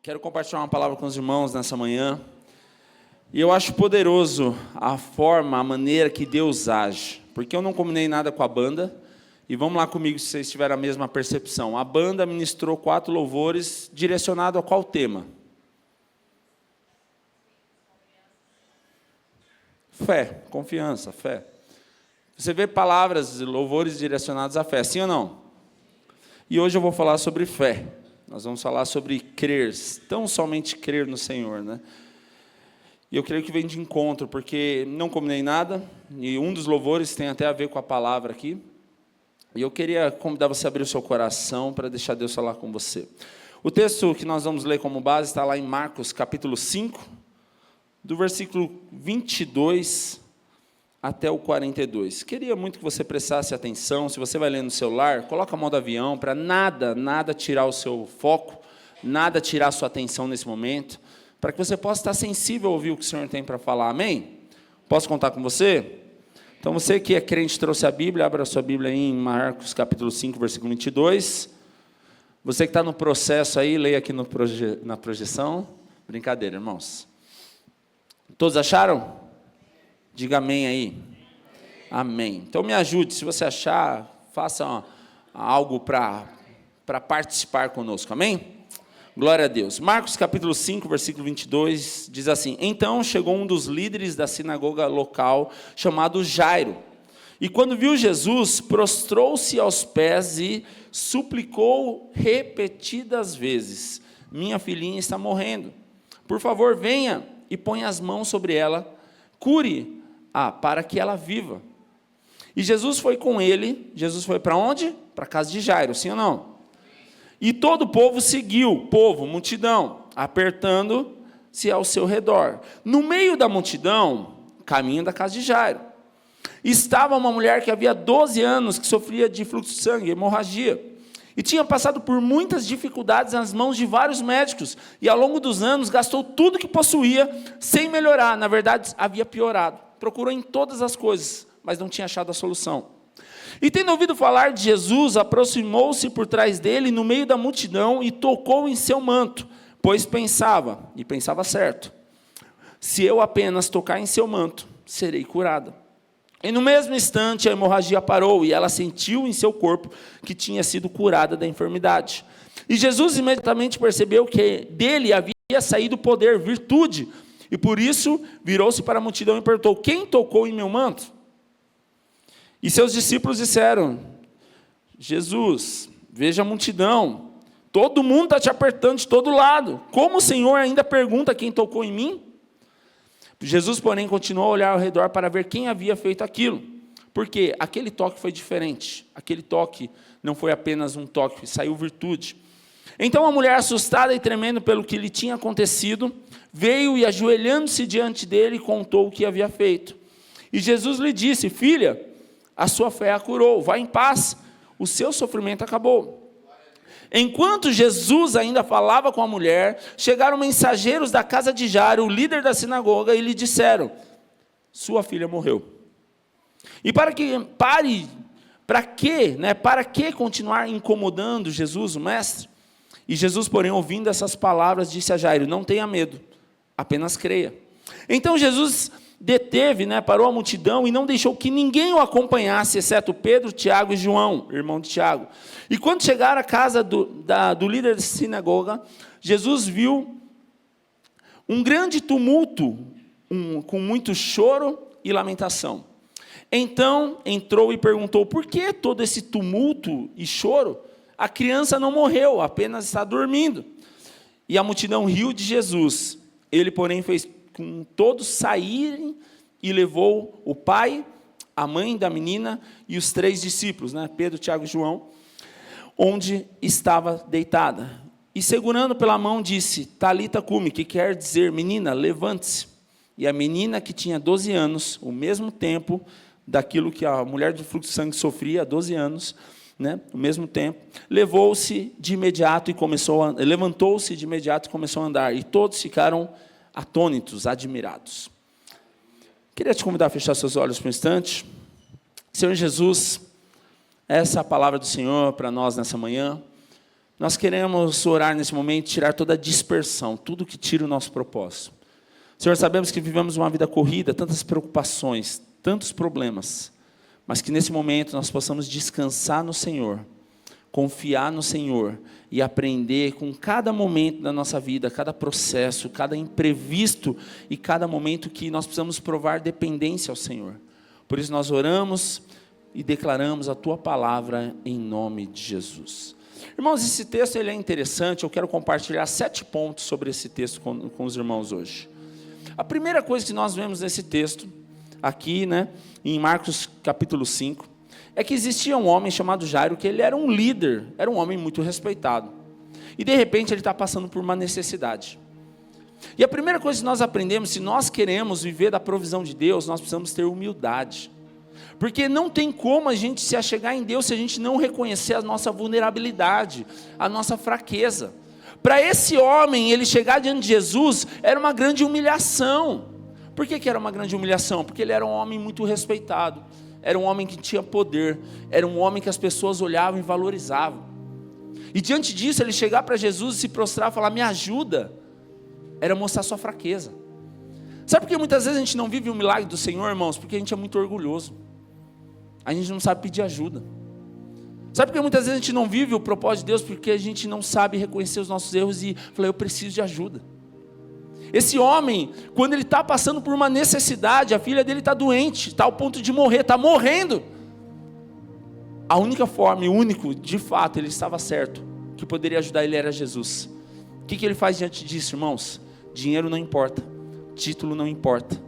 Quero compartilhar uma palavra com os irmãos nessa manhã. E eu acho poderoso a maneira que Deus age. Porque eu não combinei nada com a banda. E vamos lá comigo se vocês tiverem a mesma percepção. A banda ministrou 4 louvores direcionados a qual tema? Fé, confiança, fé. Você vê palavras, louvores direcionados à fé, sim ou não? E hoje eu vou falar sobre fé. Nós vamos falar sobre crer, tão somente crer no Senhor, né? E eu creio que vem de encontro, porque não combinei nada, e um dos louvores tem até a ver com a palavra aqui. E eu queria convidar você a abrir o seu coração para deixar Deus falar com você. O texto que nós vamos ler como base está lá em Marcos, capítulo 5, do versículo 22 até o 42. Queria muito que você prestasse atenção. Se você vai ler no celular, coloca a modo avião para nada tirar o seu foco, nada tirar a sua atenção nesse momento, para que você possa estar sensível a ouvir o que o Senhor tem para falar. Amém? Posso contar com você? Então, você que é crente, trouxe a Bíblia, abra a sua Bíblia aí em Marcos, capítulo 5, versículo 22. Você que está no processo aí, leia aqui na projeção. Brincadeira, irmãos. Todos acharam? Diga amém aí. Amém. Então, me ajude. Se você achar, faça algo para participar conosco. Amém? Glória a Deus. Marcos, capítulo 5, versículo 22, diz assim: Então chegou um dos líderes da sinagoga local, chamado Jairo. E quando viu Jesus, prostrou-se aos pés e suplicou repetidas vezes: Minha filhinha está morrendo. Por favor, venha e ponha as mãos sobre ela, cure-a para que ela viva. E Jesus foi com ele. Jesus foi para onde? Para a casa de Jairo, sim ou não? E todo o povo seguiu, multidão, apertando-se ao seu redor. No meio da multidão, caminho da casa de Jairo, estava uma mulher que havia 12 anos, que sofria de fluxo de sangue, hemorragia, e tinha passado por muitas dificuldades nas mãos de vários médicos, e ao longo dos anos gastou tudo que possuía, sem melhorar. Na verdade, havia piorado. Procurou em todas as coisas, mas não tinha achado a solução. E tendo ouvido falar de Jesus, aproximou-se por trás dele, no meio da multidão, e tocou em seu manto, pois pensava certo: se eu apenas tocar em seu manto, serei curada. E no mesmo instante a hemorragia parou, e ela sentiu em seu corpo que tinha sido curada da enfermidade. E Jesus imediatamente percebeu que dele havia saído poder, virtude, e por isso virou-se para a multidão e perguntou: quem tocou em meu manto? E seus discípulos disseram: Jesus, veja a multidão, todo mundo está te apertando de todo lado, como o Senhor ainda pergunta quem tocou em mim? Jesus, porém, continuou a olhar ao redor para ver quem havia feito aquilo, porque aquele toque foi diferente. Aquele toque não foi apenas um toque, saiu virtude. Então a mulher, assustada e tremendo pelo que lhe tinha acontecido, veio e, ajoelhando-se diante dele, contou o que havia feito. E Jesus lhe disse: filha, a sua fé a curou, vá em paz, o seu sofrimento acabou. Enquanto Jesus ainda falava com a mulher, chegaram mensageiros da casa de Jairo, o líder da sinagoga, e lhe disseram: sua filha morreu. E para que continuar incomodando Jesus, o mestre? E Jesus, porém, ouvindo essas palavras, disse a Jairo: não tenha medo, apenas creia. Então Jesus parou a multidão e não deixou que ninguém o acompanhasse, exceto Pedro, Tiago e João, irmão de Tiago. E quando chegaram à casa do líder da sinagoga, Jesus viu um grande tumulto, com muito choro e lamentação. Então entrou e perguntou: por que todo esse tumulto e choro? A criança não morreu, apenas está dormindo. E a multidão riu de Jesus. Ele, porém, fez com todos saírem e levou o pai, a mãe da menina e os 3 discípulos, Pedro, Tiago e João, onde estava deitada. E segurando pela mão disse: Talita cumi, que quer dizer: menina, levante-se. E a menina, que tinha 12 anos, o mesmo tempo daquilo que a mulher de fluxo de sangue sofria há 12 anos, o mesmo tempo, levantou-se de imediato e começou a andar. E todos ficaram atônitos, admirados. Queria te convidar a fechar seus olhos por um instante. Senhor Jesus, essa é a palavra do Senhor para nós nessa manhã. Nós queremos orar nesse momento, tirar toda a dispersão, tudo que tira o nosso propósito. Senhor, sabemos que vivemos uma vida corrida, tantas preocupações, tantos problemas, mas que nesse momento nós possamos descansar no Senhor, confiar no Senhor e aprender com cada momento da nossa vida, cada processo, cada imprevisto e cada momento que nós precisamos provar dependência ao Senhor. Por isso nós oramos e declaramos a Tua palavra em nome de Jesus. Irmãos, esse texto ele é interessante, eu quero compartilhar 7 pontos sobre esse texto com os irmãos hoje. A primeira coisa que nós vemos nesse texto, aqui, em Marcos capítulo 5, é que existia um homem chamado Jairo, que ele era um líder, era um homem muito respeitado. E de repente ele está passando por uma necessidade. E a primeira coisa que nós aprendemos, se nós queremos viver da provisão de Deus, nós precisamos ter humildade. Porque não tem como a gente se achegar em Deus se a gente não reconhecer a nossa vulnerabilidade, a nossa fraqueza. Para esse homem, ele chegar diante de Jesus, era uma grande humilhação. Por que era uma grande humilhação? Porque ele era um homem muito respeitado, era um homem que tinha poder, era um homem que as pessoas olhavam e valorizavam. E diante disso, ele chegar para Jesus e se prostrar e falar, me ajuda, era mostrar sua fraqueza. Sabe por que muitas vezes a gente não vive o milagre do Senhor, irmãos? Porque a gente é muito orgulhoso. A gente não sabe pedir ajuda. Sabe por que muitas vezes a gente não vive o propósito de Deus? Porque a gente não sabe reconhecer os nossos erros e falar, eu preciso de ajuda. Esse homem, quando ele está passando por uma necessidade, a filha dele está doente, está ao ponto de morrer, está morrendo. A única forma, e o único, de fato, ele estava certo, que poderia ajudar ele era Jesus. O que ele faz diante disso, irmãos? Dinheiro não importa, título não importa,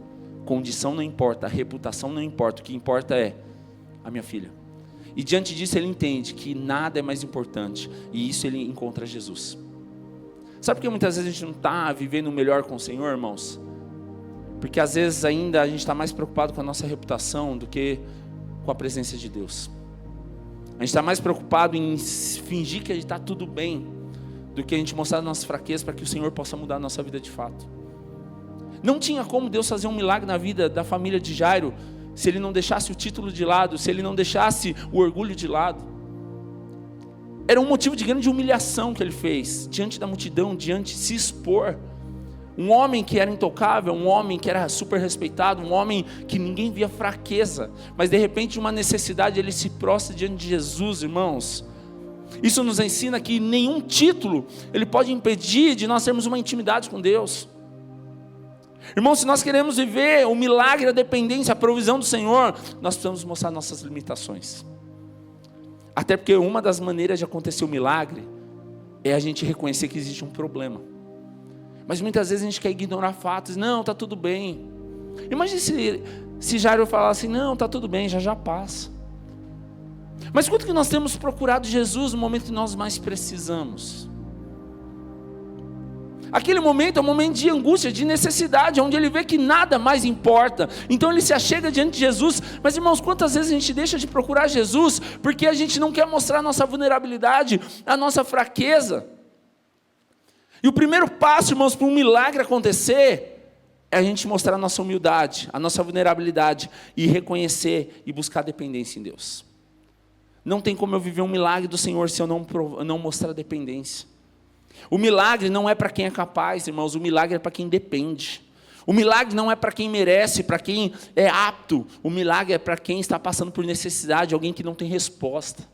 condição não importa, a reputação não importa, o que importa é a minha filha. E diante disso ele entende que nada é mais importante, e isso ele encontra Jesus. Sabe por que muitas vezes a gente não está vivendo melhor com o Senhor, irmãos? Porque às vezes ainda a gente está mais preocupado com a nossa reputação do que com a presença de Deus. A gente está mais preocupado em fingir que está tudo bem, do que a gente mostrar a nossa fraqueza para que o Senhor possa mudar a nossa vida de fato. Não tinha como Deus fazer um milagre na vida da família de Jairo, se ele não deixasse o título de lado, se ele não deixasse o orgulho de lado. Era um motivo de grande humilhação que ele fez, diante da multidão, diante de se expor. Um homem que era intocável, um homem que era super respeitado, um homem que ninguém via fraqueza, mas de repente uma necessidade, ele se prostra diante de Jesus, irmãos. Isso nos ensina que nenhum título, ele pode impedir de nós termos uma intimidade com Deus. Irmãos, se nós queremos viver o milagre, a dependência, a provisão do Senhor, nós precisamos mostrar nossas limitações. Até porque uma das maneiras de acontecer o milagre é a gente reconhecer que existe um problema. Mas muitas vezes a gente quer ignorar fatos. Não, está tudo bem. Imagine se Jairo falasse, não, está tudo bem, já passa. Mas quanto que nós temos procurado Jesus no momento que nós mais precisamos? Aquele momento é um momento de angústia, de necessidade, onde ele vê que nada mais importa. Então ele se achega diante de Jesus. Mas irmãos, quantas vezes a gente deixa de procurar Jesus porque a gente não quer mostrar a nossa vulnerabilidade, a nossa fraqueza? E o primeiro passo, irmãos, para um milagre acontecer, é a gente mostrar a nossa humildade, a nossa vulnerabilidade, e reconhecer e buscar dependência em Deus. Não tem como eu viver um milagre do Senhor se eu não mostrar dependência. O milagre não é para quem é capaz, irmãos, o milagre é para quem depende. O milagre não é para quem merece, para quem é apto. O milagre é para quem está passando por necessidade, alguém que não tem resposta.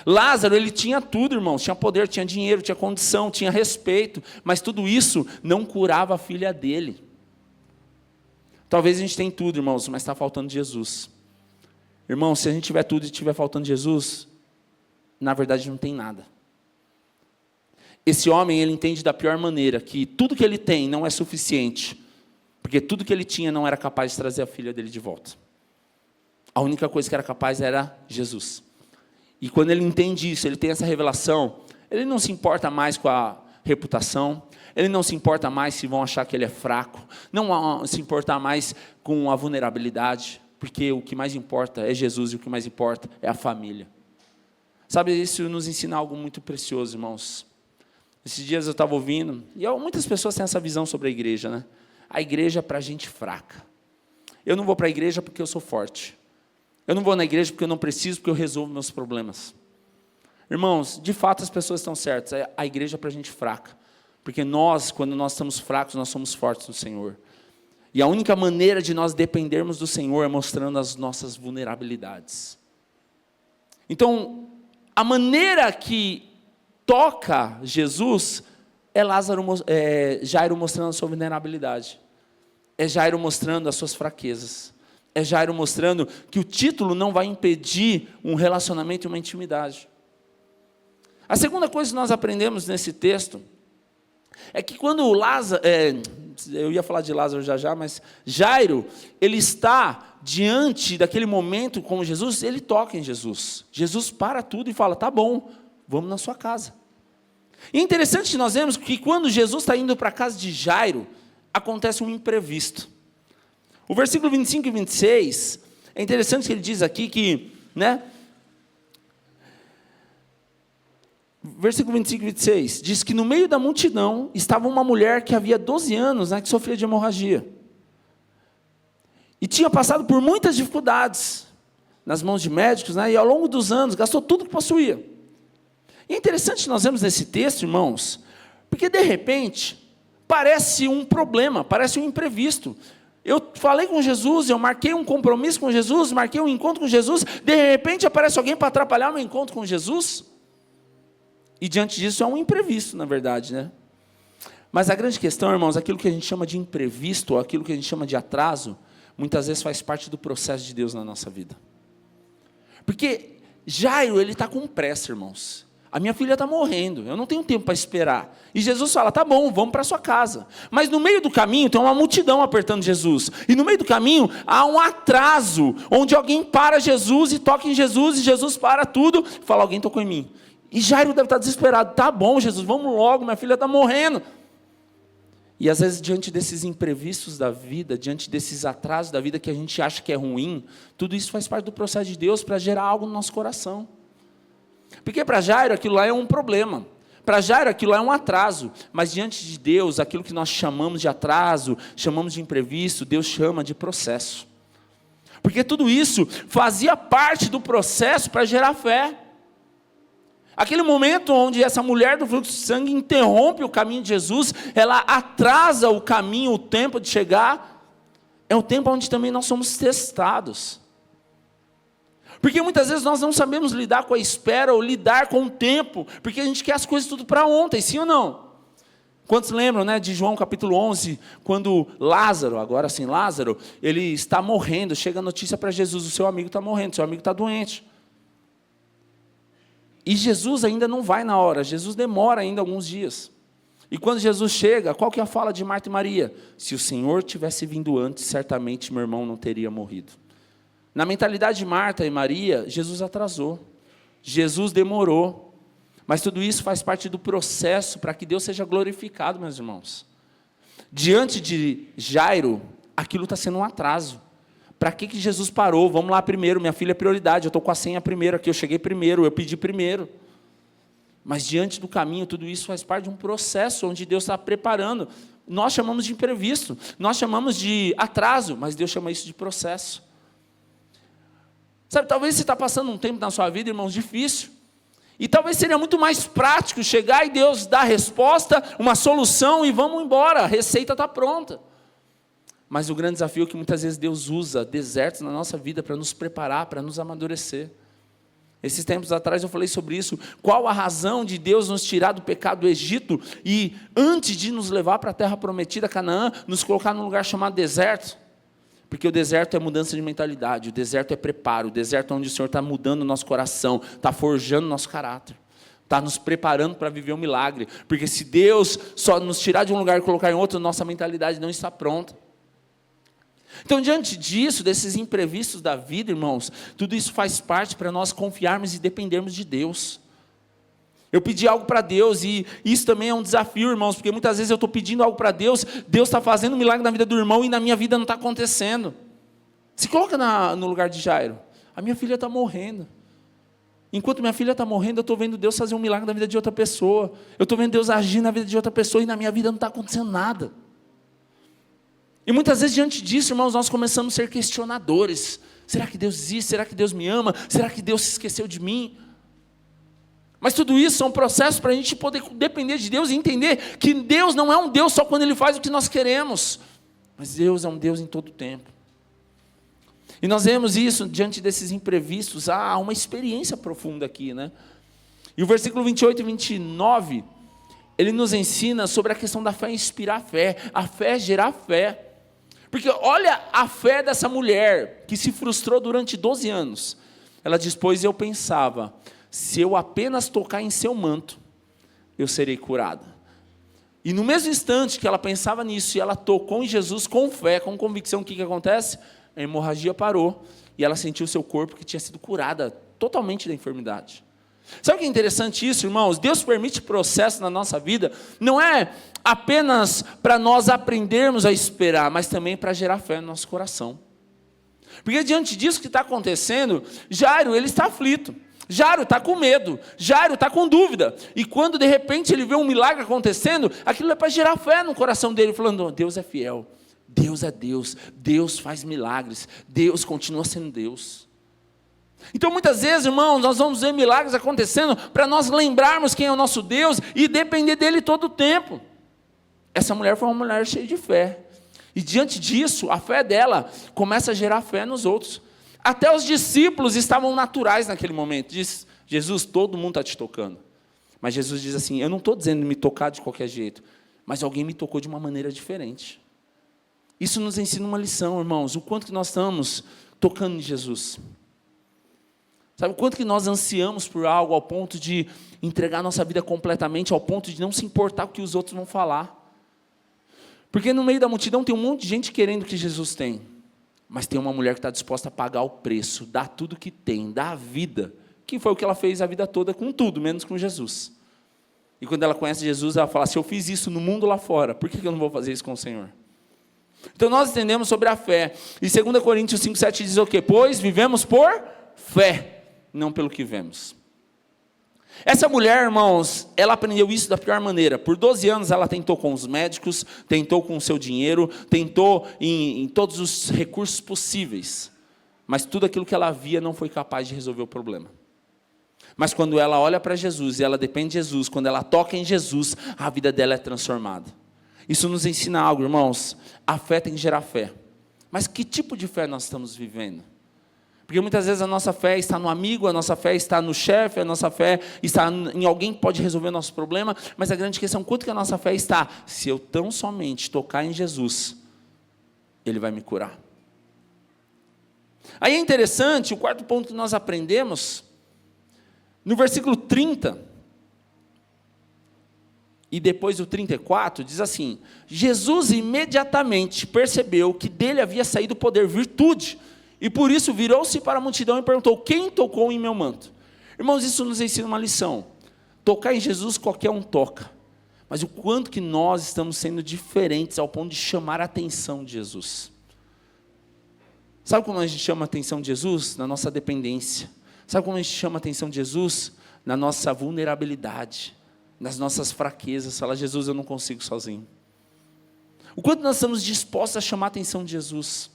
Lázaro, ele tinha tudo, irmãos, tinha poder, tinha dinheiro, tinha condição, tinha respeito, mas tudo isso não curava a filha dele. Talvez a gente tenha tudo, irmãos, mas está faltando Jesus. Irmãos, se a gente tiver tudo e estiver faltando Jesus, na verdade não tem nada. Esse homem, ele entende da pior maneira, que tudo que ele tem não é suficiente, porque tudo que ele tinha não era capaz de trazer a filha dele de volta. A única coisa que era capaz era Jesus. E quando ele entende isso, ele tem essa revelação, ele não se importa mais com a reputação, ele não se importa mais se vão achar que ele é fraco, não se importa mais com a vulnerabilidade, porque o que mais importa é Jesus e o que mais importa é a família. Sabe, isso nos ensina algo muito precioso, irmãos. Esses dias eu estava ouvindo, e muitas pessoas têm essa visão sobre a igreja, né? A igreja é para gente fraca. Eu não vou para a igreja porque eu sou forte. Eu não vou na igreja porque eu não preciso, porque eu resolvo meus problemas. Irmãos, de fato as pessoas estão certas, a igreja é para gente fraca. Porque nós, quando nós estamos fracos, nós somos fortes no Senhor. E a única maneira de nós dependermos do Senhor é mostrando as nossas vulnerabilidades. Então, a maneira que toca Jesus é Jairo mostrando a sua vulnerabilidade. É Jairo mostrando as suas fraquezas. É Jairo mostrando que o título não vai impedir um relacionamento e uma intimidade. A segunda coisa que nós aprendemos nesse texto é que quando Lázaro, eu ia falar de Lázaro já, mas Jairo, ele está diante daquele momento com Jesus, ele toca em Jesus. Jesus para tudo e fala, tá bom, vamos na sua casa. E é interessante que nós vemos que quando Jesus está indo para a casa de Jairo, acontece um imprevisto. O versículo 25 e 26, é interessante que ele diz aqui que, versículo 25 e 26, diz que no meio da multidão estava uma mulher que havia 12 anos, que sofria de hemorragia. E tinha passado por muitas dificuldades nas mãos de médicos, e ao longo dos anos gastou tudo que possuía. E é interessante que nós vemos nesse texto, irmãos, porque de repente parece um problema, parece um imprevisto. Eu falei com Jesus, eu marquei um compromisso com Jesus, marquei um encontro com Jesus, de repente aparece alguém para atrapalhar o meu encontro com Jesus. E diante disso é um imprevisto, na verdade, Mas a grande questão, irmãos, aquilo que a gente chama de imprevisto, ou aquilo que a gente chama de atraso, muitas vezes faz parte do processo de Deus na nossa vida. Porque Jairo, ele está com pressa, irmãos. A minha filha está morrendo, eu não tenho tempo para esperar. E Jesus fala, tá bom, vamos para a sua casa. Mas no meio do caminho tem uma multidão apertando Jesus. E no meio do caminho há um atraso, onde alguém para Jesus e toca em Jesus, e Jesus para tudo e fala, alguém tocou em mim. E Jairo deve estar desesperado, tá bom, Jesus, vamos logo, minha filha está morrendo. E às vezes diante desses imprevistos da vida, diante desses atrasos da vida que a gente acha que é ruim, tudo isso faz parte do processo de Deus para gerar algo no nosso coração. Porque para Jairo aquilo lá é um problema, para Jairo aquilo lá é um atraso, mas diante de Deus, aquilo que nós chamamos de atraso, chamamos de imprevisto, Deus chama de processo. Porque tudo isso fazia parte do processo para gerar fé. Aquele momento onde essa mulher do fluxo de sangue interrompe o caminho de Jesus, ela atrasa o caminho, o tempo de chegar, é o tempo onde também nós somos testados. Porque muitas vezes nós não sabemos lidar com a espera ou lidar com o tempo, porque a gente quer as coisas tudo para ontem, sim ou não? Quantos lembram de João capítulo 11, quando Lázaro, agora sim Lázaro, ele está morrendo, chega a notícia para Jesus, o seu amigo está morrendo, seu amigo está doente. E Jesus ainda não vai na hora, Jesus demora ainda alguns dias. E quando Jesus chega, qual que é a fala de Marta e Maria? Se o Senhor tivesse vindo antes, certamente meu irmão não teria morrido. Na mentalidade de Marta e Maria, Jesus atrasou, Jesus demorou. Mas tudo isso faz parte do processo para que Deus seja glorificado, meus irmãos. Diante de Jairo, aquilo está sendo um atraso. Para que Jesus parou? Vamos lá primeiro, minha filha é prioridade, eu estou com a senha primeiro aqui, eu cheguei primeiro, eu pedi primeiro. Mas diante do caminho, tudo isso faz parte de um processo onde Deus está preparando. Nós chamamos de imprevisto, nós chamamos de atraso, mas Deus chama isso de processo. Sabe, talvez você está passando um tempo na sua vida, irmãos, difícil. E talvez seria muito mais prático chegar e Deus dar a resposta, uma solução e vamos embora, a receita está pronta. Mas o grande desafio é que muitas vezes Deus usa desertos na nossa vida para nos preparar, para nos amadurecer. Esses tempos atrás eu falei sobre isso. Qual a razão de Deus nos tirar do pecado do Egito e antes de nos levar para a terra prometida, Canaã, nos colocar num lugar chamado deserto? Porque o deserto é mudança de mentalidade, o deserto é preparo, o deserto é onde o Senhor está mudando o nosso coração, está forjando o nosso caráter, está nos preparando para viver um milagre. Porque se Deus só nos tirar de um lugar e colocar em outro, nossa mentalidade não está pronta. Então, diante disso, desses imprevistos da vida, irmãos, tudo isso faz parte para nós confiarmos e dependermos de Deus. Eu pedi algo para Deus e isso também é um desafio, irmãos, porque muitas vezes eu estou pedindo algo para Deus, Deus está fazendo um milagre na vida do irmão e na minha vida não está acontecendo. Se coloca no lugar de Jairo. A minha filha está morrendo. Enquanto minha filha está morrendo, eu estou vendo Deus fazer um milagre na vida de outra pessoa. Eu estou vendo Deus agir na vida de outra pessoa e na minha vida não está acontecendo nada. E muitas vezes diante disso, irmãos, nós começamos a ser questionadores. Será que Deus existe? Será que Deus me ama? Será que Deus se esqueceu de mim? Mas tudo isso são processos para a gente poder depender de Deus e entender que Deus não é um Deus só quando Ele faz o que nós queremos, mas Deus é um Deus em todo o tempo. E nós vemos isso diante desses imprevistos. Há uma experiência profunda aqui, né? E o versículo 28 e 29, ele nos ensina sobre a questão da fé inspirar a fé gerar fé. Porque olha a fé dessa mulher que se frustrou durante 12 anos. Ela diz, pois eu pensava, se eu apenas tocar em seu manto, eu serei curada. E no mesmo instante que ela pensava nisso, e ela tocou em Jesus com fé, com convicção, o que acontece? A hemorragia parou, e ela sentiu seu corpo que tinha sido curada totalmente da enfermidade. Sabe o que é interessante isso, irmãos? Deus permite processo na nossa vida, não é apenas para nós aprendermos a esperar, mas também para gerar fé no nosso coração. Porque diante disso que está acontecendo, Jairo, ele está aflito. Jairo está com medo, Jairo está com dúvida, e quando de repente ele vê um milagre acontecendo, aquilo é para gerar fé no coração dele, falando, Deus é fiel, Deus é Deus, Deus faz milagres, Deus continua sendo Deus. Então muitas vezes, irmãos, nós vamos ver milagres acontecendo, para nós lembrarmos quem é o nosso Deus, e depender dele todo o tempo. Essa mulher foi uma mulher cheia de fé, e diante disso, a fé dela começa a gerar fé nos outros. Até os discípulos estavam naturais naquele momento. Diz, Jesus, todo mundo está te tocando. Mas Jesus diz assim, eu não estou dizendo me tocar de qualquer jeito, mas alguém me tocou de uma maneira diferente. Isso nos ensina uma lição, irmãos, o quanto que nós estamos tocando em Jesus. Sabe, o quanto que nós ansiamos por algo ao ponto de entregar nossa vida completamente, ao ponto de não se importar com o que os outros vão falar. Porque no meio da multidão tem um monte de gente querendo o que Jesus tem. Mas tem uma mulher que está disposta a pagar o preço, dar tudo que tem, dar a vida, que foi o que ela fez a vida toda com tudo, menos com Jesus. E quando ela conhece Jesus, ela fala, se eu fiz isso no mundo lá fora, por que eu não vou fazer isso com o Senhor? Então nós entendemos sobre a fé. E 2 Coríntios 5,7 diz o quê? Pois vivemos por fé, não pelo que vemos. Essa mulher, irmãos, ela aprendeu isso da pior maneira. Por 12 anos ela tentou com os médicos, tentou com o seu dinheiro, tentou em todos os recursos possíveis. Mas tudo aquilo que ela via não foi capaz de resolver o problema. Mas quando ela olha para Jesus e ela depende de Jesus, quando ela toca em Jesus, a vida dela é transformada. Isso nos ensina algo, irmãos. A fé tem que gerar fé. Mas que tipo de fé nós estamos vivendo? Porque muitas vezes a nossa fé está no amigo, a nossa fé está no chefe, a nossa fé está em alguém que pode resolver o nosso problema, mas a grande questão, quanto que a nossa fé está? Se eu tão somente tocar em Jesus, Ele vai me curar. Aí é interessante, o quarto ponto que nós aprendemos, no versículo 30, e depois do 34, diz assim, Jesus imediatamente percebeu que dele havia saído o poder, virtude, e por isso virou-se para a multidão e perguntou, quem tocou em meu manto? Irmãos, isso nos ensina uma lição. Tocar em Jesus qualquer um toca. Mas o quanto que nós estamos sendo diferentes ao ponto de chamar a atenção de Jesus. Sabe como a gente chama a atenção de Jesus? Na nossa dependência. Sabe como a gente chama a atenção de Jesus? Na nossa vulnerabilidade. Nas nossas fraquezas. Fala, Jesus, eu não consigo sozinho. O quanto nós estamos dispostos a chamar a atenção de Jesus.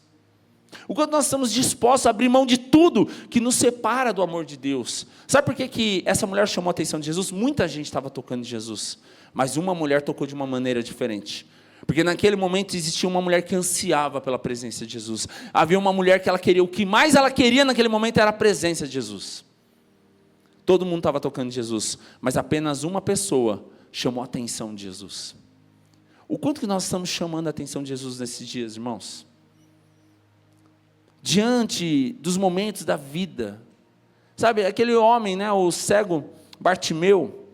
O quanto nós estamos dispostos a abrir mão de tudo que nos separa do amor de Deus. Sabe por que essa mulher chamou a atenção de Jesus? Muita gente estava tocando em Jesus, mas uma mulher tocou de uma maneira diferente. Porque naquele momento existia uma mulher que ansiava pela presença de Jesus. Havia uma mulher que ela queria, o que mais ela queria naquele momento era a presença de Jesus. Todo mundo estava tocando em Jesus, mas apenas uma pessoa chamou a atenção de Jesus. O quanto que nós estamos chamando a atenção de Jesus nesses dias, irmãos? Diante dos momentos da vida. Sabe, aquele homem, né, o cego Bartimeu,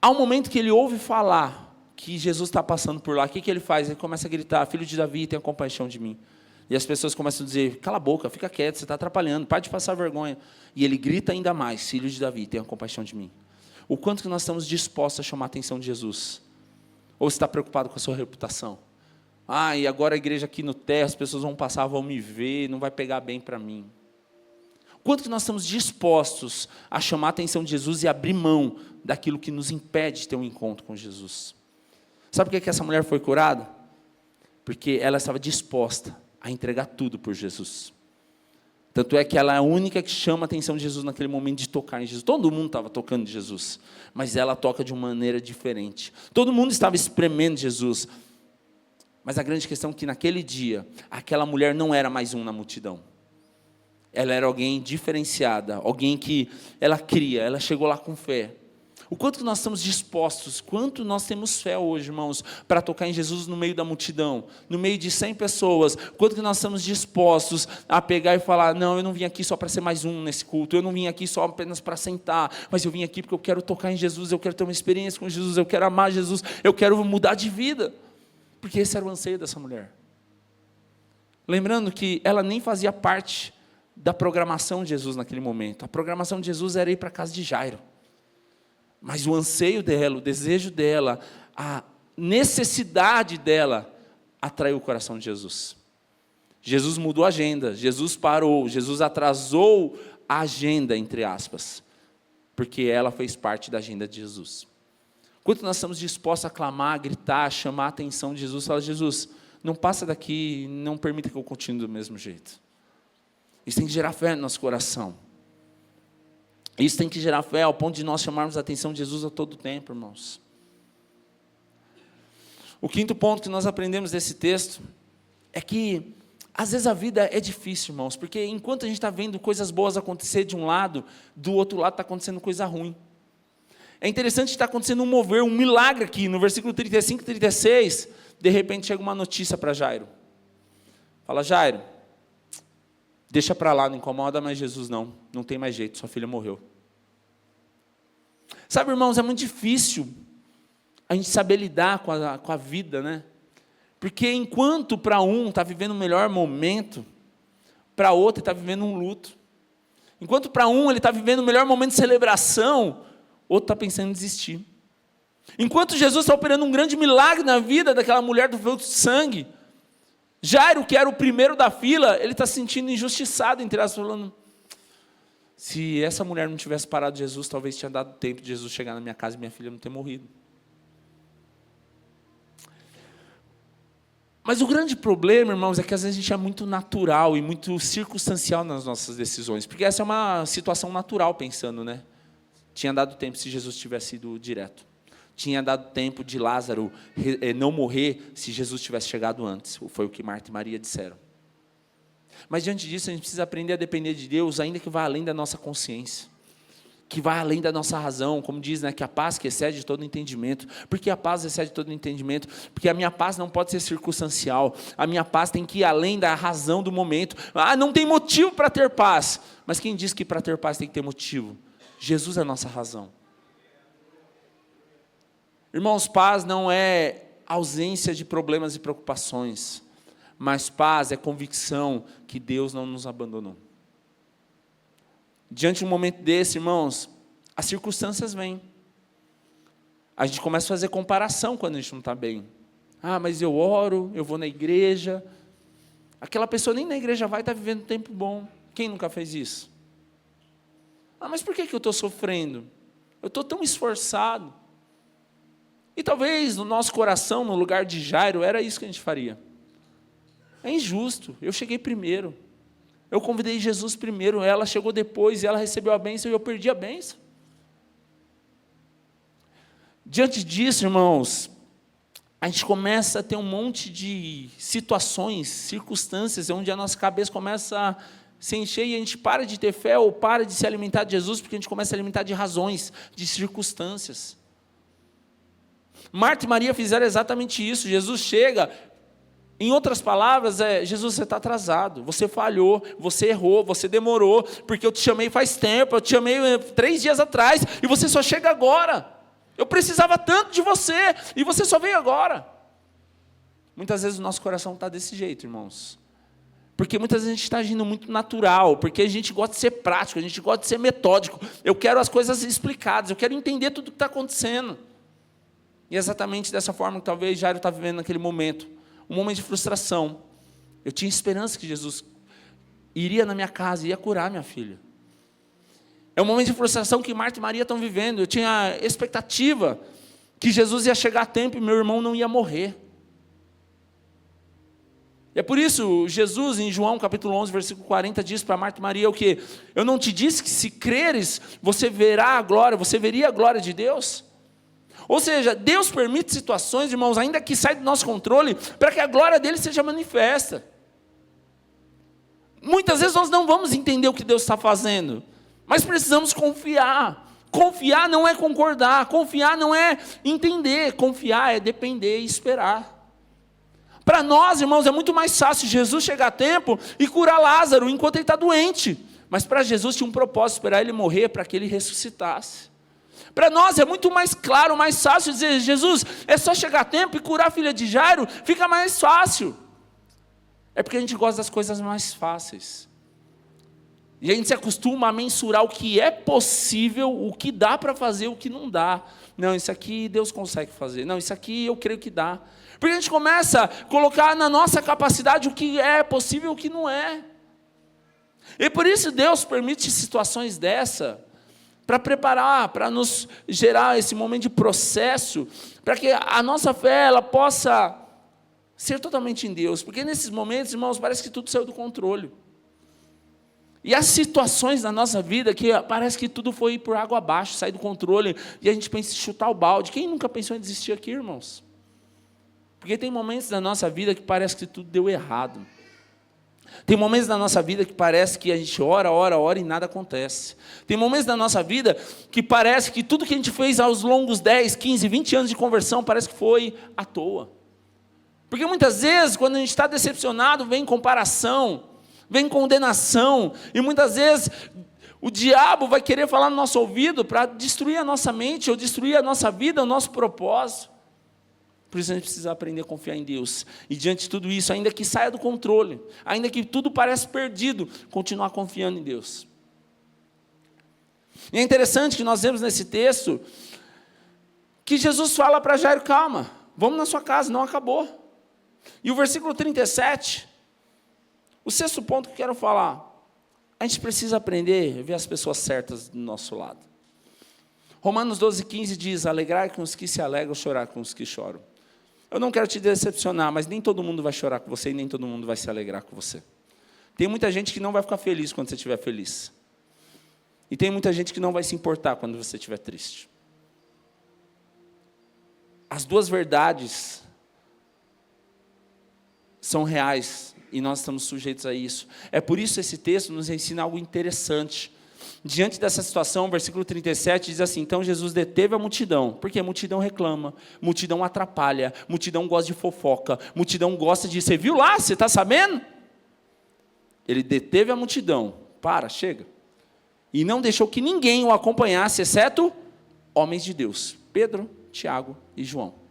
há um momento que ele ouve falar que Jesus está passando por lá, o que ele faz? Ele começa a gritar, filho de Davi, tenha compaixão de mim. E as pessoas começam a dizer, cala a boca, fica quieto, você está atrapalhando, para de passar vergonha. E ele grita ainda mais, filho de Davi, tenha compaixão de mim. O quanto que nós estamos dispostos a chamar a atenção de Jesus? Ou você está preocupado com a sua reputação? E agora a igreja aqui no terra, as pessoas vão passar, vão me ver, não vai pegar bem para mim. Quanto que nós estamos dispostos a chamar a atenção de Jesus e abrir mão daquilo que nos impede de ter um encontro com Jesus? Sabe por que essa mulher foi curada? Porque ela estava disposta a entregar tudo por Jesus. Tanto é que ela é a única que chama a atenção de Jesus naquele momento de tocar em Jesus. Todo mundo estava tocando em Jesus, mas ela toca de uma maneira diferente. Todo mundo estava espremendo Jesus. Mas a grande questão é que naquele dia, aquela mulher não era mais um na multidão. Ela era alguém diferenciada, alguém que ela cria, ela chegou lá com fé. O quanto que nós estamos dispostos, quanto nós temos fé hoje, irmãos, para tocar em Jesus no meio da multidão, no meio de 100 pessoas, quanto que nós estamos dispostos a pegar e falar, não, eu não vim aqui só para ser mais um nesse culto, eu não vim aqui só apenas para sentar, mas eu vim aqui porque eu quero tocar em Jesus, eu quero ter uma experiência com Jesus, eu quero amar Jesus, eu quero mudar de vida, porque esse era o anseio dessa mulher. Lembrando que ela nem fazia parte da programação de Jesus naquele momento, a programação de Jesus era ir para a casa de Jairo. Mas o anseio dela, o desejo dela, a necessidade dela, atraiu o coração de Jesus. Jesus mudou a agenda, Jesus parou, Jesus atrasou a agenda, entre aspas, porque ela fez parte da agenda de Jesus. Quanto nós estamos dispostos a clamar, a gritar, a chamar a atenção de Jesus, falar, Jesus, não passa daqui, não permita que eu continue do mesmo jeito. Isso tem que gerar fé no nosso coração. Isso tem que gerar fé ao ponto de nós chamarmos a atenção de Jesus a todo tempo, irmãos. O quinto ponto que nós aprendemos desse texto é que, às vezes a vida é difícil, irmãos, porque enquanto a gente está vendo coisas boas acontecer de um lado, do outro lado está acontecendo coisa ruim. É interessante que está acontecendo um mover, um milagre aqui, no versículo 35 e 36, de repente chega uma notícia para Jairo. Fala, Jairo, deixa para lá, não incomoda mais Jesus não tem mais jeito, sua filha morreu. Sabe, irmãos, é muito difícil a gente saber lidar com a vida, né? Porque enquanto para um está vivendo o melhor momento, para outro está vivendo um luto. Enquanto para um ele está vivendo o melhor momento de celebração, outro está pensando em desistir. Enquanto Jesus está operando um grande milagre na vida daquela mulher do fluxo de sangue, Jairo, que era o primeiro da fila, ele está se sentindo injustiçado, entre aspas, falando, se essa mulher não tivesse parado Jesus, talvez tinha dado tempo de Jesus chegar na minha casa e minha filha não ter morrido. Mas o grande problema, irmãos, é que às vezes a gente é muito natural e muito circunstancial nas nossas decisões, porque essa é uma situação natural, pensando, né? Tinha dado tempo se Jesus tivesse ido direto. Tinha dado tempo de Lázaro não morrer se Jesus tivesse chegado antes. Foi o que Marta e Maria disseram. Mas diante disso, a gente precisa aprender a depender de Deus, ainda que vá além da nossa consciência, que vá além da nossa razão, como diz, né, que a paz que excede todo entendimento. Por que a paz excede todo entendimento? Porque a minha paz não pode ser circunstancial, a minha paz tem que ir além da razão do momento. Não tem motivo para ter paz, mas quem diz que para ter paz tem que ter motivo? Jesus é a nossa razão. Irmãos, paz não é ausência de problemas e preocupações, mas paz é convicção que Deus não nos abandonou. Diante de um momento desse, irmãos, as circunstâncias vêm. A gente começa a fazer comparação quando a gente não está bem. Mas eu oro, eu vou na igreja. Aquela pessoa nem na igreja vai, está vivendo um tempo bom. Quem nunca fez isso? Mas por que eu estou sofrendo? Eu estou tão esforçado. E talvez no nosso coração, no lugar de Jairo, era isso que a gente faria. É injusto, eu cheguei primeiro. Eu convidei Jesus primeiro, ela chegou depois, e ela recebeu a bênção, e eu perdi a bênção. Diante disso, irmãos, a gente começa a ter um monte de situações, circunstâncias, onde a nossa cabeça começa a se encher, e a gente para de ter fé, ou para de se alimentar de Jesus, porque a gente começa a se alimentar de razões, de circunstâncias. Marta e Maria fizeram exatamente isso. Jesus chega, em outras palavras, Jesus, você está atrasado, você falhou, você errou, você demorou, porque eu te chamei faz tempo, eu te chamei 3 dias atrás, e você só chega agora. Eu precisava tanto de você, e você só veio agora. Muitas vezes o nosso coração está desse jeito, irmãos. Porque muitas vezes a gente está agindo muito natural, porque a gente gosta de ser prático, a gente gosta de ser metódico. Eu quero as coisas explicadas, eu quero entender tudo o que está acontecendo. E é exatamente dessa forma que talvez Jairo está vivendo naquele momento. Um momento de frustração. Eu tinha esperança que Jesus iria na minha casa e ia curar minha filha. É um momento de frustração que Marta e Maria estão vivendo. Eu tinha expectativa que Jesus ia chegar a tempo e meu irmão não ia morrer. E é por isso, Jesus, em João capítulo 11, versículo 40, diz para Marta e Maria o quê? Eu não te disse que se creres, você verá a glória, você veria a glória de Deus? Ou seja, Deus permite situações, irmãos, ainda que saia do nosso controle, para que a glória dele seja manifesta. Muitas vezes nós não vamos entender o que Deus está fazendo, mas precisamos confiar. Confiar não é concordar, confiar não é entender, confiar é depender e esperar. Para nós, irmãos, é muito mais fácil Jesus chegar a tempo e curar Lázaro enquanto ele está doente. Mas para Jesus tinha um propósito, esperar ele morrer para que ele ressuscitasse. Para nós é muito mais claro, mais fácil dizer, Jesus, é só chegar a tempo e curar a filha de Jairo, fica mais fácil. É porque a gente gosta das coisas mais fáceis. E a gente se acostuma a mensurar o que é possível, o que dá para fazer, o que não dá. Não, isso aqui Deus consegue fazer. Não, isso aqui eu creio que dá. Porque a gente começa a colocar na nossa capacidade o que é possível e o que não é. E por isso Deus permite situações dessa, para preparar, para nos gerar esse momento de processo, para que a nossa fé ela possa ser totalmente em Deus. Porque nesses momentos, irmãos, parece que tudo saiu do controle. E há situações na nossa vida que parece que tudo foi por água abaixo, sai do controle, e a gente pensa em chutar o balde. Quem nunca pensou em desistir aqui, irmãos? Porque tem momentos da nossa vida que parece que tudo deu errado. Tem momentos da nossa vida que parece que a gente ora e nada acontece. Tem momentos da nossa vida que parece que tudo que a gente fez aos longos 10, 15, 20 anos de conversão parece que foi à toa. Porque muitas vezes, quando a gente está decepcionado, vem comparação, vem condenação, e muitas vezes o diabo vai querer falar no nosso ouvido para destruir a nossa mente, ou destruir a nossa vida, o nosso propósito. Por isso a gente precisa aprender a confiar em Deus. E diante de tudo isso, ainda que saia do controle, ainda que tudo pareça perdido, continuar confiando em Deus. E é interessante que nós vemos nesse texto, que Jesus fala para Jairo, calma, vamos na sua casa, não acabou. E o versículo 37, o sexto ponto que eu quero falar, a gente precisa aprender a ver as pessoas certas do nosso lado. Romanos 12,15 diz, alegrar com os que se alegram, chorar com os que choram. Eu não quero te decepcionar, mas nem todo mundo vai chorar com você e nem todo mundo vai se alegrar com você. Tem muita gente que não vai ficar feliz quando você estiver feliz. E tem muita gente que não vai se importar quando você estiver triste. As duas verdades são reais e nós estamos sujeitos a isso. É por isso que esse texto nos ensina algo interessante. Diante dessa situação, versículo 37 diz assim, então Jesus deteve a multidão, porque a multidão reclama, multidão atrapalha, multidão gosta de fofoca, multidão gosta de, você viu lá, você está sabendo? Ele deteve a multidão, chega, e não deixou que ninguém o acompanhasse, exceto homens de Deus, Pedro, Tiago e João.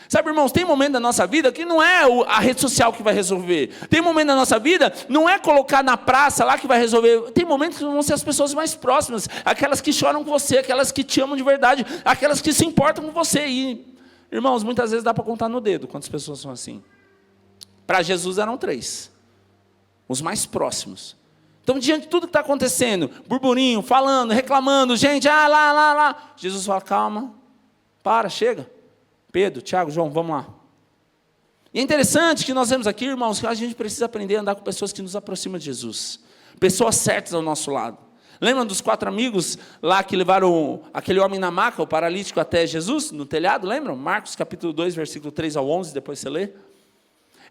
Sabe, irmãos, tem momento da nossa vida que não é a rede social que vai resolver. Tem momento da nossa vida, não é colocar na praça lá que vai resolver. Tem momentos que vão ser as pessoas mais próximas, aquelas que choram com você, aquelas que te amam de verdade, aquelas que se importam com você. E, irmãos, muitas vezes dá para contar no dedo quantas pessoas são assim. Para Jesus eram 3, os mais próximos. Então, diante de tudo que está acontecendo, burburinho, falando, reclamando, gente, lá. Jesus fala, calma, chega. Pedro, Tiago, João, vamos lá. E é interessante que nós vemos aqui, irmãos, que a gente precisa aprender a andar com pessoas que nos aproximam de Jesus. Pessoas certas ao nosso lado. Lembram dos 4 amigos lá que levaram aquele homem na maca, o paralítico, até Jesus, no telhado? Lembram? Marcos capítulo 2, versículo 3 ao 11, depois você lê.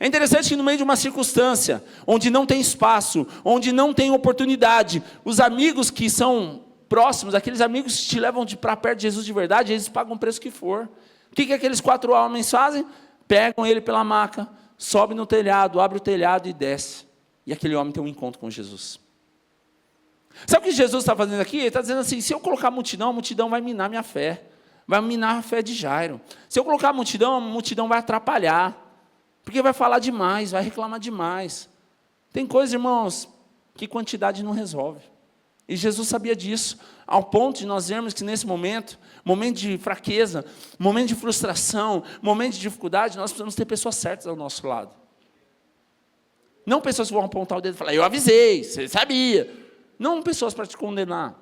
É interessante que no meio de uma circunstância, onde não tem espaço, onde não tem oportunidade, os amigos que são próximos, aqueles amigos que te levam para perto de Jesus de verdade, eles pagam o preço que for. O que aqueles 4 homens fazem? Pegam ele pela maca, sobe no telhado, abre o telhado e desce. E aquele homem tem um encontro com Jesus. Sabe o que Jesus está fazendo aqui? Ele está dizendo assim, se eu colocar a multidão vai minar minha fé. Vai minar a fé de Jairo. Se eu colocar a multidão vai atrapalhar. Porque vai falar demais, vai reclamar demais. Tem coisas, irmãos, que quantidade não resolve. E Jesus sabia disso, ao ponto de nós vermos que nesse momento de fraqueza, momento de frustração, momento de dificuldade, nós precisamos ter pessoas certas ao nosso lado. Não pessoas que vão apontar o dedo e falar, eu avisei, você sabia. Não pessoas para te condenar,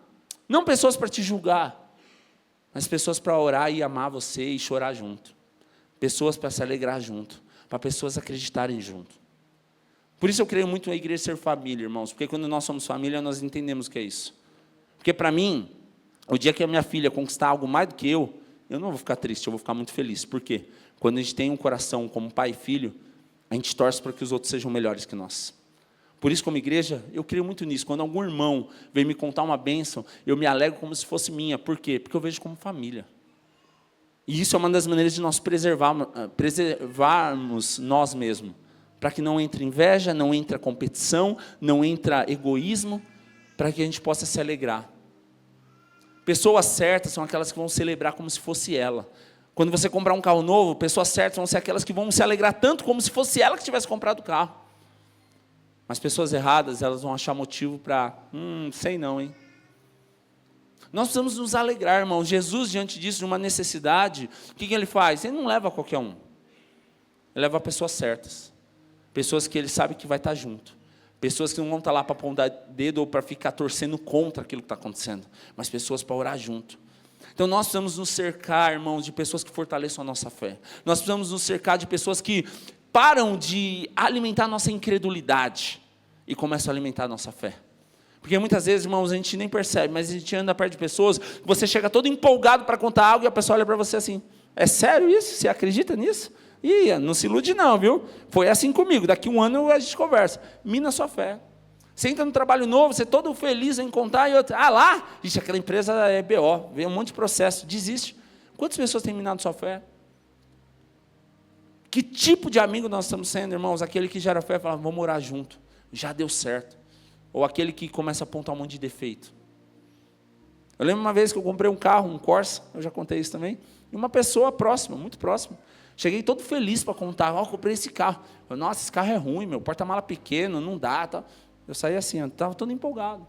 não pessoas para te julgar, mas pessoas para orar e amar você e chorar junto. Pessoas para se alegrar junto. para pessoas acreditarem junto. Por isso eu creio muito na igreja ser família, irmãos, porque quando nós somos família, nós entendemos o que é isso. Porque para mim, o dia que a minha filha conquistar algo mais do que eu não vou ficar triste, eu vou ficar muito feliz. Por quê? Quando a gente tem um coração como pai e filho, a gente torce para que os outros sejam melhores que nós. Por isso, como igreja, eu creio muito nisso. Quando algum irmão vem me contar uma bênção, eu me alegro como se fosse minha. Por quê? Porque eu vejo como família. E isso é uma das maneiras de nós preservarmos nós mesmos. Para que não entre inveja, não entre a competição, não entre egoísmo, para que a gente possa se alegrar. Pessoas certas são aquelas que vão celebrar como se fosse ela. Quando você comprar um carro novo, pessoas certas vão ser aquelas que vão se alegrar tanto como se fosse ela que tivesse comprado o carro. Mas pessoas erradas, elas vão achar motivo para, sei não, hein? Nós precisamos nos alegrar, irmão. Jesus, diante disso, de uma necessidade, o que ele faz? Ele não leva qualquer um. Ele leva pessoas certas. Pessoas que ele sabe que vai estar junto. Pessoas que não vão estar lá para apontar dedo ou para ficar torcendo contra aquilo que está acontecendo. Mas pessoas para orar junto. Então nós precisamos nos cercar, irmãos, de pessoas que fortaleçam a nossa fé. Nós precisamos nos cercar de pessoas que param de alimentar a nossa incredulidade e começam a alimentar a nossa fé. Porque muitas vezes, irmãos, a gente nem percebe, mas a gente anda perto de pessoas, você chega todo empolgado para contar algo e a pessoa olha para você assim, é sério isso? Você acredita nisso? Ih, não se ilude não, viu? Foi assim comigo, daqui um ano a gente conversa. Mina a sua fé. Você entra no trabalho novo, você todo feliz em contar, e outro, lá, gente, aquela empresa é BO, vem um monte de processo, desiste. Quantas pessoas têm minado sua fé? Que tipo de amigo nós estamos sendo, irmãos? Aquele que gera fé e fala, vamos morar junto, já deu certo. Ou aquele que começa a apontar um monte de defeito. Eu lembro uma vez que eu comprei um carro, um Corsa, eu já contei isso também, e uma pessoa próxima, muito próxima, cheguei todo feliz para contar, comprei esse carro. Eu, nossa, esse carro é ruim, meu porta-mala pequeno, não dá, tal. Eu saí assim, estava todo empolgado.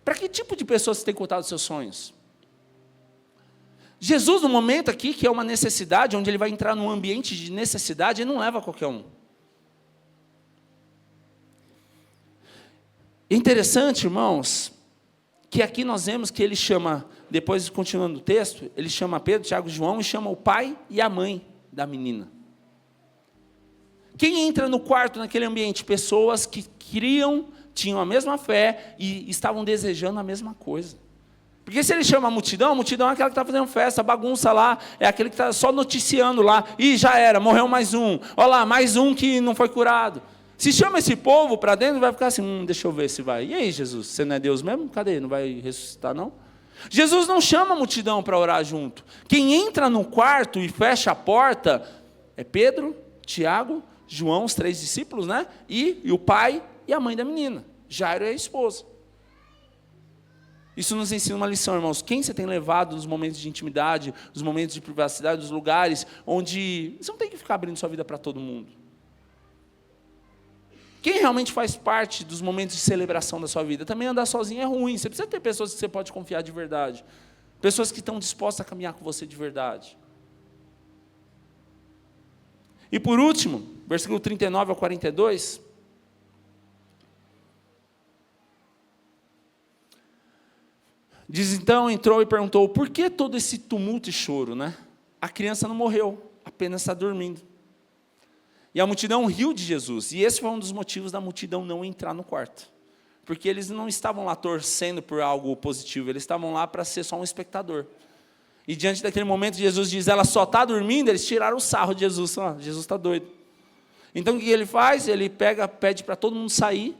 Para que tipo de pessoa você tem contado os seus sonhos? Jesus, no momento aqui, que é uma necessidade, onde ele vai entrar num ambiente de necessidade, ele não leva qualquer um. Interessante, irmãos, que aqui nós vemos que ele chama, depois continuando o texto, ele chama Pedro, Tiago e João e chama o pai e a mãe da menina. Quem entra no quarto naquele ambiente? Pessoas que tinham a mesma fé e estavam desejando a mesma coisa. Porque se ele chama a multidão é aquela que está fazendo festa, bagunça lá, é aquele que está só noticiando lá, e já era, morreu mais um, olha lá, mais um que não foi curado. Se chama esse povo para dentro, vai ficar assim, deixa eu ver se vai. E aí, Jesus, você não é Deus mesmo? Cadê? Não vai ressuscitar, não? Jesus não chama a multidão para orar junto. Quem entra no quarto e fecha a porta é Pedro, Tiago, João, os 3 discípulos, né? E o pai e a mãe da menina. Jairo é a esposa. Isso nos ensina uma lição, irmãos. Quem você tem levado nos momentos de intimidade, nos momentos de privacidade, nos lugares onde você não tem que ficar abrindo sua vida para todo mundo? Quem realmente faz parte dos momentos de celebração da sua vida? Também andar sozinho é ruim. Você precisa ter pessoas que você pode confiar de verdade. Pessoas que estão dispostas a caminhar com você de verdade. E por último, versículo 39 ao 42. Diz, então, entrou e perguntou, por que todo esse tumulto e choro, né? A criança não morreu, apenas está dormindo. E a multidão riu de Jesus. E esse foi um dos motivos da multidão não entrar no quarto. Porque eles não estavam lá torcendo por algo positivo, eles estavam lá para ser só um espectador. E diante daquele momento, Jesus diz, ela só está dormindo, eles tiraram o sarro de Jesus. Jesus está doido. Então o que ele faz? Ele pede para todo mundo sair,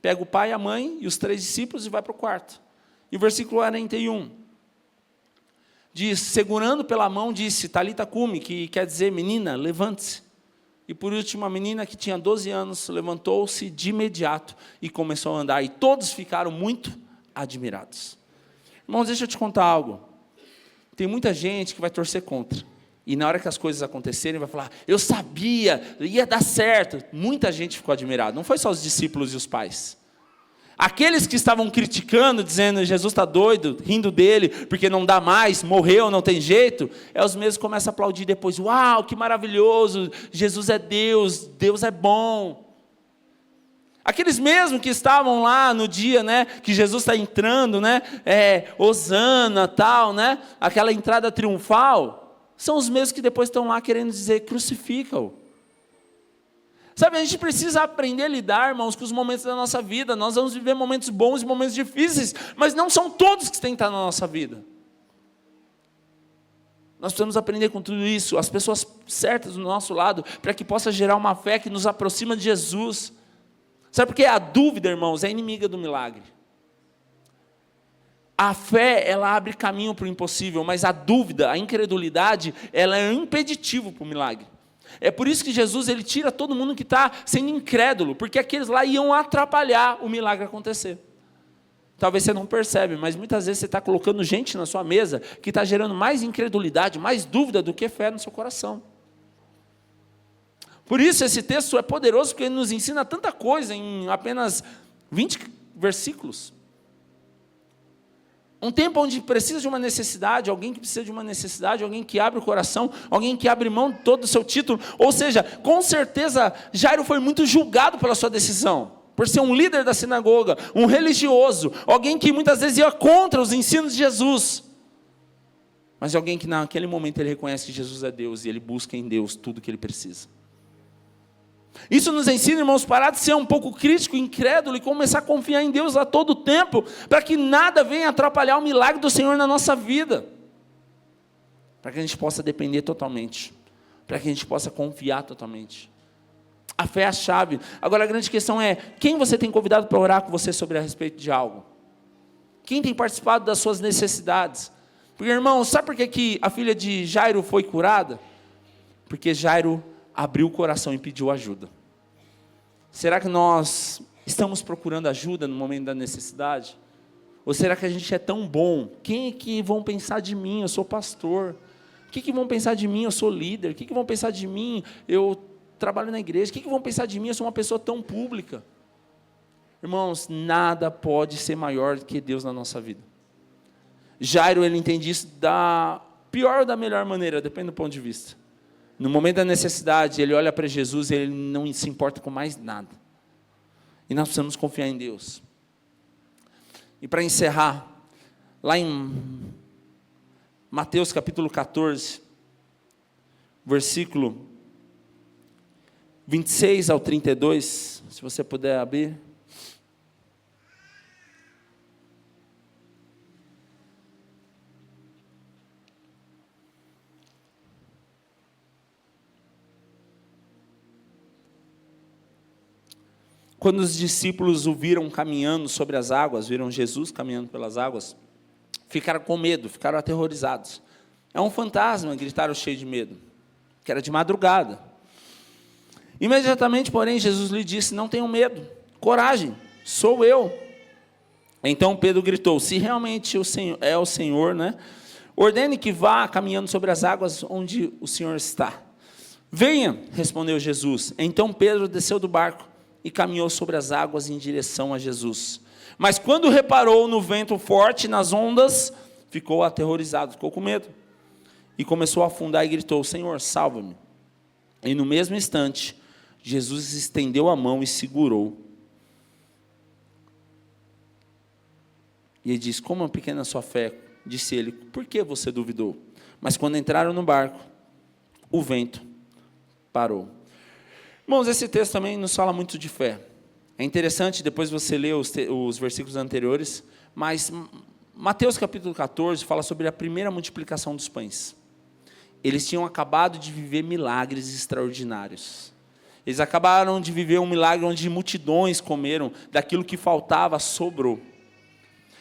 pega o pai, a mãe e os 3 discípulos e vai para o quarto. E o versículo 41 diz, segurando pela mão, disse, Talita cumi, que quer dizer, menina, levante-se. E por último, a menina que tinha 12 anos, levantou-se de imediato e começou a andar. E todos ficaram muito admirados. Irmãos, deixa eu te contar algo. Tem muita gente que vai torcer contra. E na hora que as coisas acontecerem, vai falar, eu sabia, ia dar certo. Muita gente ficou admirada. Não foi só os discípulos e os pais. Aqueles que estavam criticando, dizendo, Jesus está doido, rindo dele, porque não dá mais, morreu, não tem jeito, os mesmos que começam a aplaudir depois, uau, que maravilhoso, Jesus é Deus, Deus é bom. Aqueles mesmos que estavam lá no dia, né, que Jesus está entrando, né, Hosana, tal, né, aquela entrada triunfal, são os mesmos que depois estão lá querendo dizer, crucifica-o. Sabe, a gente precisa aprender a lidar, irmãos, com os momentos da nossa vida. Nós vamos viver momentos bons e momentos difíceis, mas não são todos que têm que estar na nossa vida. Nós precisamos aprender com tudo isso, as pessoas certas do nosso lado, para que possa gerar uma fé que nos aproxima de Jesus. Sabe por quê? A dúvida, irmãos, é inimiga do milagre. A fé, ela abre caminho para o impossível, mas a dúvida, a incredulidade, ela é um impeditivo para o milagre. É por isso que Jesus, ele tira todo mundo que está sendo incrédulo, porque aqueles lá iam atrapalhar o milagre acontecer. Talvez você não percebe, mas muitas vezes você está colocando gente na sua mesa que está gerando mais incredulidade, mais dúvida do que fé no seu coração. Por isso esse texto é poderoso, porque ele nos ensina tanta coisa em apenas 20 versículos. Um tempo onde precisa de uma necessidade, alguém que precisa de uma necessidade, alguém que abre o coração, alguém que abre mão de todo o seu título. Ou seja, com certeza, Jairo foi muito julgado pela sua decisão, por ser um líder da sinagoga, um religioso, alguém que muitas vezes ia contra os ensinos de Jesus. Mas alguém que naquele momento ele reconhece que Jesus é Deus e ele busca em Deus tudo o que ele precisa. Isso nos ensina, irmãos, parar de ser um pouco crítico, incrédulo e começar a confiar em Deus a todo tempo, para que nada venha atrapalhar o milagre do Senhor na nossa vida. Para que a gente possa depender totalmente, para que a gente possa confiar totalmente. A fé é a chave. Agora a grande questão é, quem você tem convidado para orar com você sobre a respeito de algo? Quem tem participado das suas necessidades? Porque, irmãos, sabe por que a filha de Jairo foi curada? Porque Jairo abriu o coração e pediu ajuda. Será que nós estamos procurando ajuda no momento da necessidade? Ou será que a gente é tão bom? Quem é que vão pensar de mim? Eu sou pastor. O que vão pensar de mim? Eu sou líder. O que vão pensar de mim? Eu trabalho na igreja. O que vão pensar de mim? Eu sou uma pessoa tão pública. Irmãos, nada pode ser maior do que Deus na nossa vida. Jairo, ele entende isso da pior ou da melhor maneira, depende do ponto de vista. No momento da necessidade, ele olha para Jesus e ele não se importa com mais nada. E nós precisamos confiar em Deus. E para encerrar, lá em Mateus capítulo 14, versículo 26 ao 32, se você puder abrir. Quando os discípulos o viram caminhando sobre as águas, viram Jesus caminhando pelas águas, ficaram com medo, ficaram aterrorizados. É um fantasma, gritaram cheios de medo, que era de madrugada. Imediatamente, porém, Jesus lhe disse, não tenham medo, coragem, sou eu. Então Pedro gritou, se realmente é o Senhor, né? Ordene que vá caminhando sobre as águas onde o Senhor está. Venha, respondeu Jesus. Então Pedro desceu do barco e caminhou sobre as águas em direção a Jesus. Mas quando reparou no vento forte, nas ondas, ficou aterrorizado, ficou com medo. E começou a afundar e gritou, Senhor, salva-me. E no mesmo instante, Jesus estendeu a mão e segurou. E ele disse, como é pequena a sua fé, disse ele, por que você duvidou? Mas quando entraram no barco, o vento parou. Irmãos, esse texto também nos fala muito de fé. É interessante, depois você lê os versículos anteriores, mas Mateus capítulo 14 fala sobre a primeira multiplicação dos pães. Eles tinham acabado de viver milagres extraordinários. Eles acabaram de viver um milagre onde multidões comeram, daquilo que faltava, sobrou.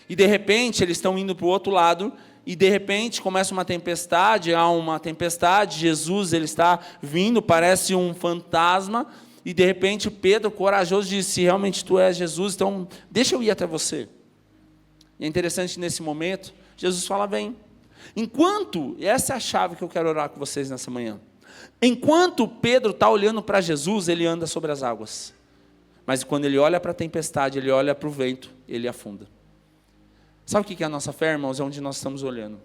E de repente, eles estão indo para o outro lado, e de repente começa uma tempestade, há uma tempestade, Jesus ele está vindo, parece um fantasma, e de repente Pedro, corajoso, diz, se realmente tu és Jesus, então deixa eu ir até você. E é interessante nesse momento, Jesus fala, vem. Enquanto, essa é a chave que eu quero orar com vocês nessa manhã, enquanto Pedro está olhando para Jesus, ele anda sobre as águas, mas quando ele olha para a tempestade, ele olha para o vento, ele afunda. Sabe o que é a nossa fé, irmãos? É onde nós estamos olhando.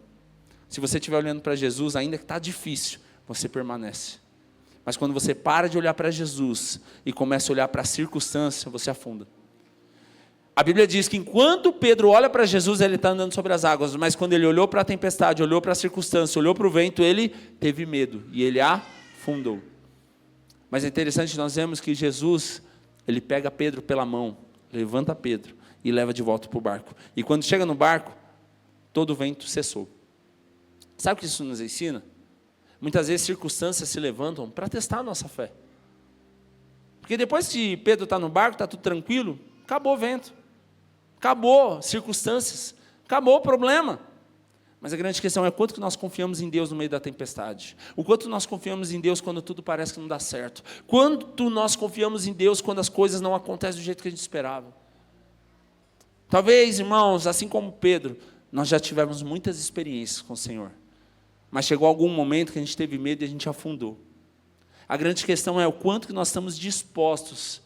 Se você estiver olhando para Jesus, ainda que está difícil, você permanece. Mas quando você para de olhar para Jesus e começa a olhar para a circunstância, você afunda. A Bíblia diz que enquanto Pedro olha para Jesus, ele está andando sobre as águas, mas quando ele olhou para a tempestade, olhou para a circunstância, olhou para o vento, ele teve medo e ele afundou. Mas é interessante, nós vemos que Jesus, ele pega Pedro pela mão, levanta Pedro e leva de volta para o barco. E quando chega no barco, todo o vento cessou. Sabe o que isso nos ensina? Muitas vezes circunstâncias se levantam para testar a nossa fé. Porque depois que Pedro está no barco, está tudo tranquilo, acabou o vento, acabou circunstâncias, acabou o problema. Mas a grande questão é quanto que nós confiamos em Deus no meio da tempestade. O quanto nós confiamos em Deus quando tudo parece que não dá certo. Quanto nós confiamos em Deus quando as coisas não acontecem do jeito que a gente esperava. Talvez, irmãos, assim como Pedro, nós já tivemos muitas experiências com o Senhor. Mas chegou algum momento que a gente teve medo e a gente afundou. A grande questão é o quanto que nós estamos dispostos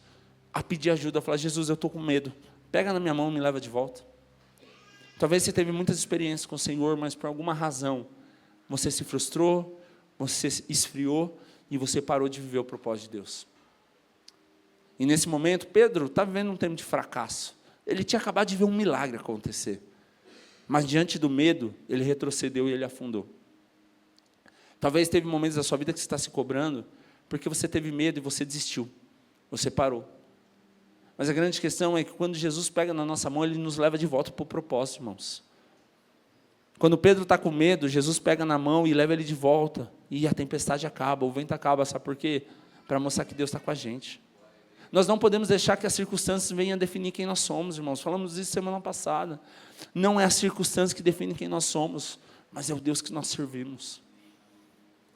a pedir ajuda, a falar, Jesus, eu estou com medo. Pega na minha mão e me leva de volta. Talvez você teve muitas experiências com o Senhor, mas por alguma razão, você se frustrou, você esfriou e você parou de viver o propósito de Deus. E nesse momento, Pedro está vivendo um tempo de fracasso. Ele tinha acabado de ver um milagre acontecer. Mas diante do medo, ele retrocedeu e ele afundou. Talvez teve momentos da sua vida que você está se cobrando, porque você teve medo e você desistiu. Você parou. Mas a grande questão é que quando Jesus pega na nossa mão, Ele nos leva de volta para o propósito, irmãos. Quando Pedro está com medo, Jesus pega na mão e leva ele de volta. E a tempestade acaba, o vento acaba. Sabe por quê? Para mostrar que Deus está com a gente. Nós não podemos deixar que as circunstâncias venham definir quem nós somos, irmãos. Falamos isso semana passada. Não é a circunstância que define quem nós somos, mas é o Deus que nós servimos.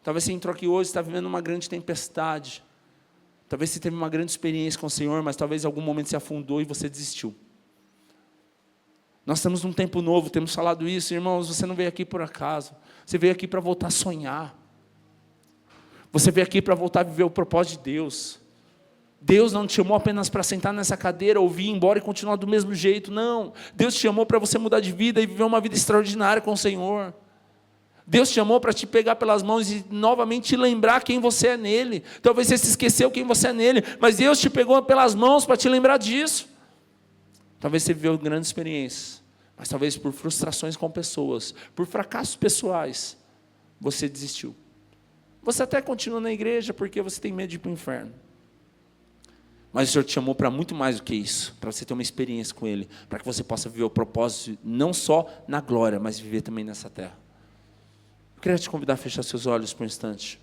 Talvez você entrou aqui hoje e está vivendo uma grande tempestade. Talvez você teve uma grande experiência com o Senhor, mas talvez em algum momento você afundou e você desistiu. Nós estamos num tempo novo, temos falado isso, irmãos, você não veio aqui por acaso. Você veio aqui para voltar a sonhar. Você veio aqui para voltar a viver o propósito de Deus. Deus não te chamou apenas para sentar nessa cadeira, ouvir, ir embora e continuar do mesmo jeito, não. Deus te chamou para você mudar de vida e viver uma vida extraordinária com o Senhor. Deus te chamou para te pegar pelas mãos e novamente te lembrar quem você é nele. Talvez você se esqueceu quem você é nele, mas Deus te pegou pelas mãos para te lembrar disso. Talvez você viveu grandes experiências, mas talvez por frustrações com pessoas, por fracassos pessoais, você desistiu. Você até continua na igreja porque você tem medo de ir para o inferno. Mas o Senhor te chamou para muito mais do que isso, para você ter uma experiência com Ele, para que você possa viver o propósito não só na glória, mas viver também nessa terra. Eu queria te convidar a fechar seus olhos por um instante.